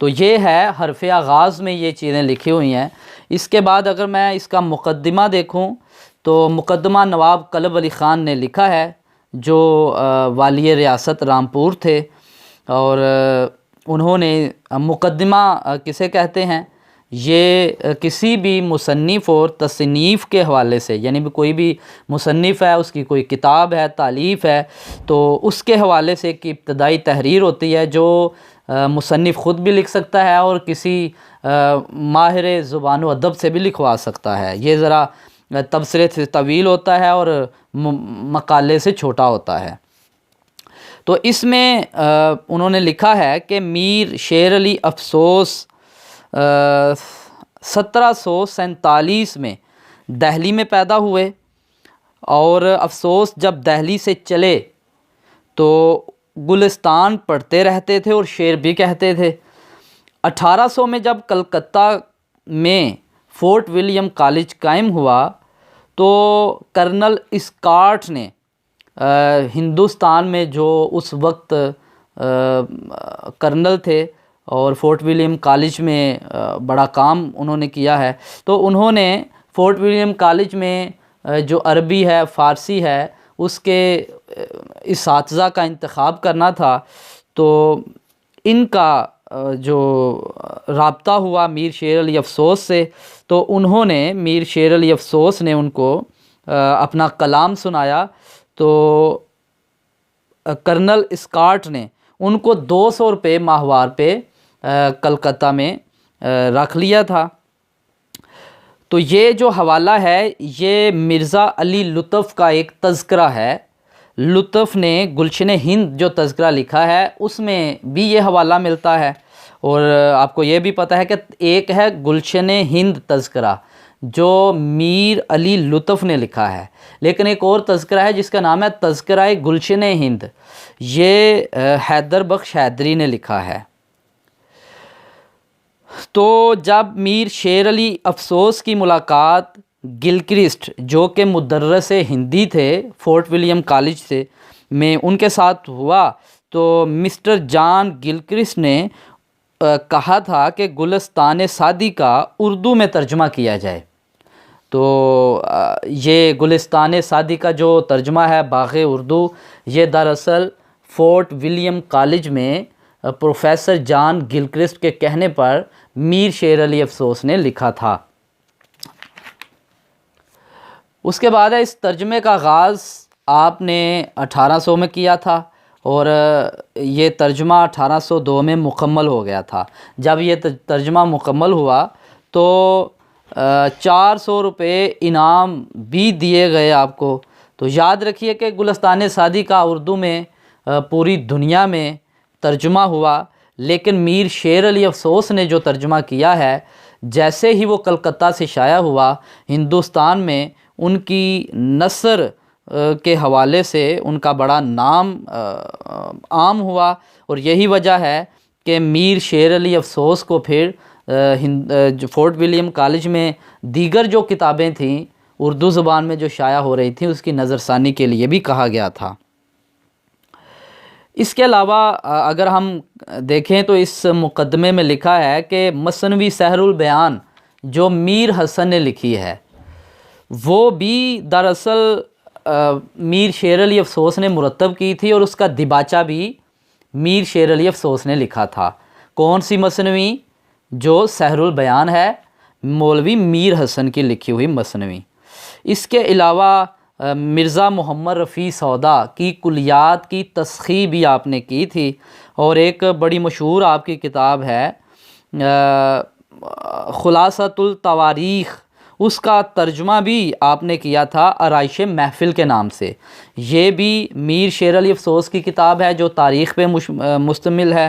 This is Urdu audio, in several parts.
تو یہ ہے حرف آغاز میں یہ چیزیں لکھی ہوئی ہیں۔ اس کے بعد اگر میں اس کا مقدمہ دیکھوں تو مقدمہ نواب قلب علی خان نے لکھا ہے، جو والی ریاست رامپور تھے، اور انہوں نے مقدمہ کسے کہتے ہیں؟ یہ کسی بھی مصنف اور تصنیف کے حوالے سے، یعنی کوئی بھی مصنف ہے، اس کی کوئی کتاب ہے، تالیف ہے، تو اس کے حوالے سے ایک ابتدائی تحریر ہوتی ہے جو مصنف خود بھی لکھ سکتا ہے اور کسی ماہر زبان و ادب سے بھی لکھوا سکتا ہے۔ یہ ذرا تبصرے سے طویل ہوتا ہے اور مقالے سے چھوٹا ہوتا ہے۔ تو اس میں انہوں نے لکھا ہے کہ میر شیر علی افسوس 1747 میں دہلی میں پیدا ہوئے، اور افسوس جب دہلی سے چلے تو گلستان پڑھتے رہتے تھے اور شعر بھی کہتے تھے۔ 1800 میں جب کلکتہ میں فورٹ ولیم کالج قائم ہوا تو کرنل اسکاٹ نے ہندوستان میں جو اس وقت کرنل تھے اور فورٹ ولیم کالج میں بڑا کام انہوں نے کیا ہے، تو انہوں نے فورٹ ولیم کالج میں جو عربی ہے، فارسی ہے، اس کے اساتذہ کا انتخاب کرنا تھا۔ تو ان کا جو رابطہ ہوا میر شیر علی افسوس سے، تو انہوں نے میر شیر علی افسوس نے ان کو اپنا کلام سنایا، تو کرنل اسکاٹ نے ان کو 200 روپے ماہوار پہ کلکتہ میں رکھ لیا تھا۔ تو یہ جو حوالہ ہے یہ مرزا علی لطف کا ایک تذکرہ ہے۔ لطف نے گلشن ہند جو تذکرہ لکھا ہے اس میں بھی یہ حوالہ ملتا ہے، اور آپ کو یہ بھی پتہ ہے کہ ایک ہے گلشن ہند تذکرہ جو میر علی لطف نے لکھا ہے، لیکن ایک اور تذکرہ ہے جس کا نام ہے تذکرہ گلشن ہند، یہ حیدر بخش حیدری نے لکھا ہے۔ تو جب میر شیر علی افسوس کی ملاقات گلکرسٹ جو کہ مدرس ہندی تھے فورٹ ولیم کالج سے میں ان کے ساتھ ہوا، تو مسٹر جان گلکرسٹ نے کہا تھا کہ گلستان سعدی کا اردو میں ترجمہ کیا جائے۔ تو یہ گلستان سعدی کا جو ترجمہ ہے باغ اردو، یہ دراصل فورٹ ولیم کالج میں پروفیسر جان گلکرسٹ کے کہنے پر میر شیر علی افسوس نے لکھا تھا۔ اس کے بعد اس ترجمے کا آغاز آپ نے 1800 میں کیا تھا، اور یہ ترجمہ 1802 میں مکمل ہو گیا تھا۔ جب یہ ترجمہ مکمل ہوا تو 400 روپے انعام بھی دیے گئے آپ کو۔ تو یاد رکھیے کہ گلستان سعدی کا اردو میں پوری دنیا میں ترجمہ ہوا، لیکن میر شیر علی افسوس نے جو ترجمہ کیا ہے، جیسے ہی وہ کلکتہ سے شائع ہوا، ہندوستان میں ان کی نثر کے حوالے سے ان کا بڑا نام عام ہوا، اور یہی وجہ ہے کہ میر شیر علی افسوس کو پھر فورٹ ولیم کالج میں دیگر جو کتابیں تھیں اردو زبان میں جو شائع ہو رہی تھیں اس کی نظر ثانی کے لیے بھی کہا گیا تھا۔ اس کے علاوہ اگر ہم دیکھیں تو اس مقدمے میں لکھا ہے کہ مثنوی سحر البیان جو میر حسن نے لکھی ہے، وہ بھی دراصل میر شیر علی افسوس نے مرتب کی تھی، اور اس کا دباچہ بھی میر شیر علی افسوس نے لکھا تھا۔ کون سی مثنوی؟ جو سحر البیان ہے، مولوی میر حسن کی لکھی ہوئی مثنوی۔ اس کے علاوہ مرزا محمد رفیع سودا کی کلیات کی تسخیح بھی آپ نے کی تھی، اور ایک بڑی مشہور آپ کی کتاب ہے خلاصۃ التواریخ، اس کا ترجمہ بھی آپ نے کیا تھا آرائش محفل کے نام سے۔ یہ بھی میر شیر علی افسوس کی کتاب ہے جو تاریخ پہ مشتمل ہے،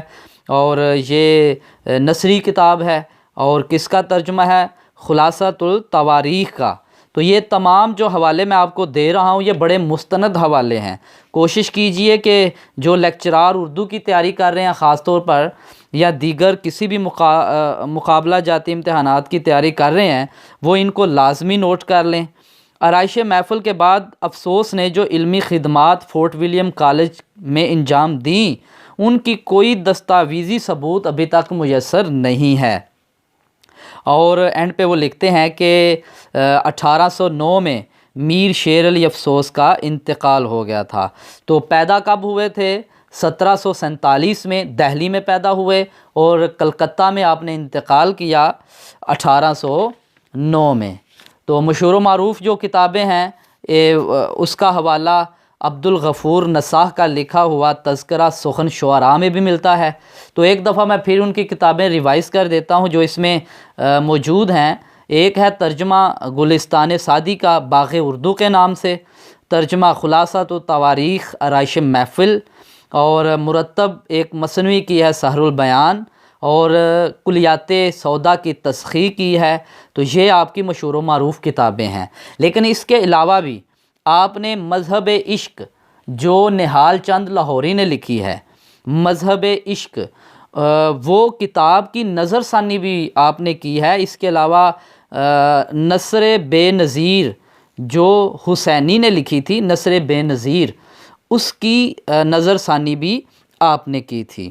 اور یہ نثری کتاب ہے، اور کس کا ترجمہ ہے؟ خلاصۃ التواریخ کا۔ تو یہ تمام جو حوالے میں آپ کو دے رہا ہوں یہ بڑے مستند حوالے ہیں۔ کوشش کیجئے کہ جو لیکچرار اردو کی تیاری کر رہے ہیں خاص طور پر، یا دیگر کسی بھی مقابلہ جاتی امتحانات کی تیاری کر رہے ہیں، وہ ان کو لازمی نوٹ کر لیں۔ آرائش محفل کے بعد افسوس نے جو علمی خدمات فورٹ ولیم کالج میں انجام دیں، ان کی کوئی دستاویزی ثبوت ابھی تک میسر نہیں ہے۔ اور اینڈ پہ وہ لکھتے ہیں کہ 1809 میں میر شیر علی افسوس کا انتقال ہو گیا تھا۔ تو پیدا کب ہوئے تھے؟ 1747 میں دہلی میں پیدا ہوئے اور کلکتہ میں آپ نے انتقال کیا 1809 میں۔ تو مشہور و معروف جو کتابیں ہیں اس کا حوالہ عبد الغفور نصاح کا لکھا ہوا تذکرہ سخن شعراء میں بھی ملتا ہے۔ تو ایک دفعہ میں پھر ان کی کتابیں ریوائز کر دیتا ہوں جو اس میں موجود ہیں۔ ایک ہے ترجمہ گلستان سعدی کا باغ اردو کے نام سے، ترجمہ خلاصۃ و تواریخ آرائش محفل، اور مرتب ایک مثنوی کی ہے سحر البیان، اور کلیات سودا کی تسخیح کی ہے۔ تو یہ آپ کی مشہور و معروف کتابیں ہیں۔ لیکن اس کے علاوہ بھی آپ نے مذہب عشق جو نہال چند لاہوری نے لکھی ہے، مذہب عشق، وہ کتاب کی نظر ثانی بھی آپ نے کی ہے۔ اس کے علاوہ نثر بے نظیر جو حسینی نے لکھی تھی، نثر بے نظیر، اس کی نظر ثانی بھی آپ نے کی تھی۔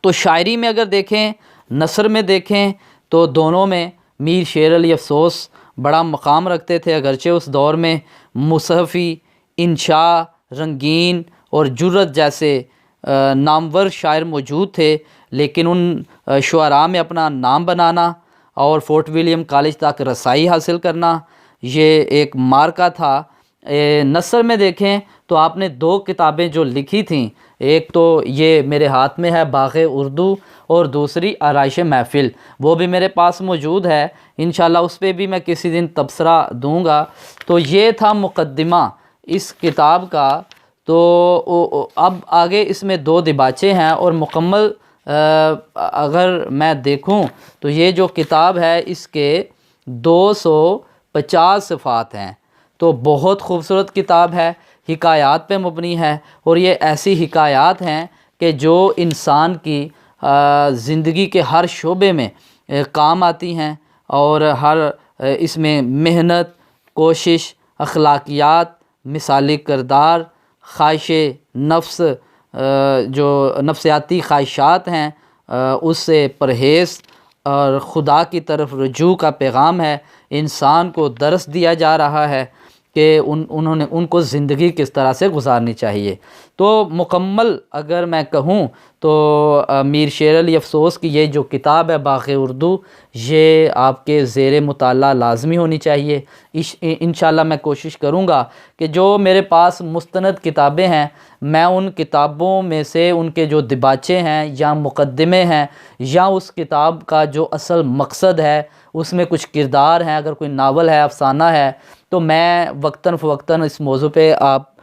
تو شاعری میں اگر دیکھیں، نثر میں دیکھیں، تو دونوں میں میر شیر علی افسوس بڑا مقام رکھتے تھے، اگرچہ اس دور میں مصحفی، انشاء، رنگین اور جرت جیسے نامور شاعر موجود تھے، لیکن ان شعراء میں اپنا نام بنانا اور فورٹ ولیم کالج تک رسائی حاصل کرنا یہ ایک مارکہ تھا۔ نثر میں دیکھیں تو آپ نے 2 کتابیں جو لکھی تھیں، ایک تو یہ میرے ہاتھ میں ہے باغ اردو، اور دوسری آرائش محفل، وہ بھی میرے پاس موجود ہے، انشاءاللہ اس پہ بھی میں کسی دن تبصرہ دوں گا۔ تو یہ تھا مقدمہ اس کتاب کا۔ تو اب آگے اس میں 2 دیباچے ہیں، اور مکمل اگر میں دیکھوں تو یہ جو کتاب ہے اس کے 250 صفحات ہیں۔ تو بہت خوبصورت کتاب ہے، حکایات پہ مبنی ہے، اور یہ ایسی حکایات ہیں کہ جو انسان کی زندگی کے ہر شعبے میں کام آتی ہیں، اور ہر اس میں محنت، کوشش، اخلاقیات، مثالی کردار، خواہش نفس، جو نفسیاتی خواہشات ہیں اس سے پرہیز اور خدا کی طرف رجوع کا پیغام ہے۔ انسان کو درس دیا جا رہا ہے کہ ان کو زندگی کس طرح سے گزارنی چاہیے۔ تو مکمل اگر میں کہوں تو میر شیر علی افسوس کی یہ جو کتاب ہے باغ اردو، یہ آپ کے زیر مطالعہ لازمی ہونی چاہیے۔ انشاءاللہ میں کوشش کروں گا کہ جو میرے پاس مستند کتابیں ہیں، میں ان کتابوں میں سے ان کے جو دیباچے ہیں یا مقدمے ہیں یا اس کتاب کا جو اصل مقصد ہے، اس میں کچھ کردار ہیں، اگر کوئی ناول ہے، افسانہ ہے، تو میں وقتاً فوقتاً اس موضوع پہ آپ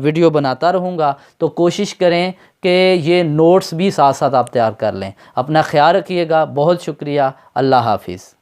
ویڈیو بناتا رہوں گا۔ تو کوشش کریں کہ یہ نوٹس بھی ساتھ ساتھ آپ تیار کر لیں۔ اپنا خیال رکھیے گا، بہت شکریہ، اللہ حافظ۔